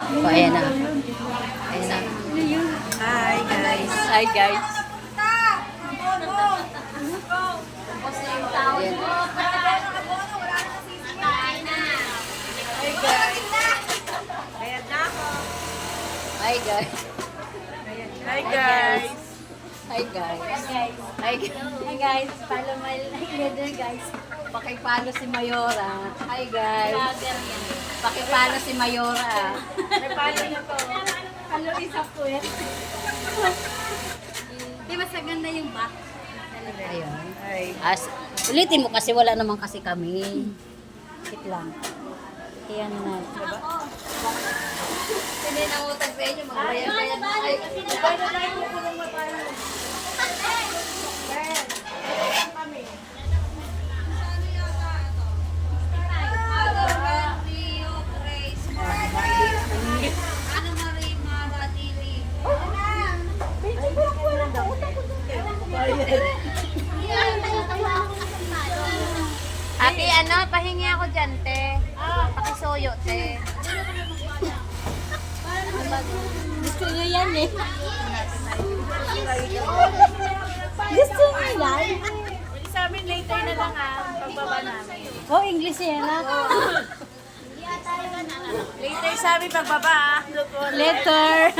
O, ayan na. Ayan na. Hi guys. Hi, guys. Ayan. Bayad na ako. Hi, guys. Hi guys. Hi, guys. Hi, guys. Hi guys, follow my leader guys. Pakipalo si Mayora. Hi, guys. Vlogger yan. Pakipalo si Mayora. Napalo na to. Hello, isa po yan. Di ba sa ganda yung back? Ayun. Hi. Ulitin mo kasi wala naman kasi kami. Wait lang. Ayan na. Hindi na utang sa inyo. Magbayad-bayad na kayo. Ate, ano, pahingi ako dyan, te. Pakisuyo, te. Gusto nyo yan eh. Gusto nyo yan? Pwede sa amin later na lang pagbaba namin. Oh, English yan ah. Later sa amin pagbaba Letter.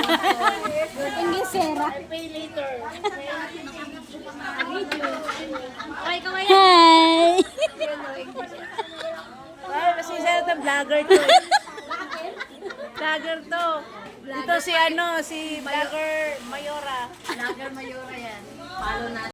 English era. Pay later. Okay, kaway. Hi! Ay, kasi siya ito vlogger to. Vlogger to. Ito si ano, si vlogger Mayora. Vlogger Mayora yan. Follow natin.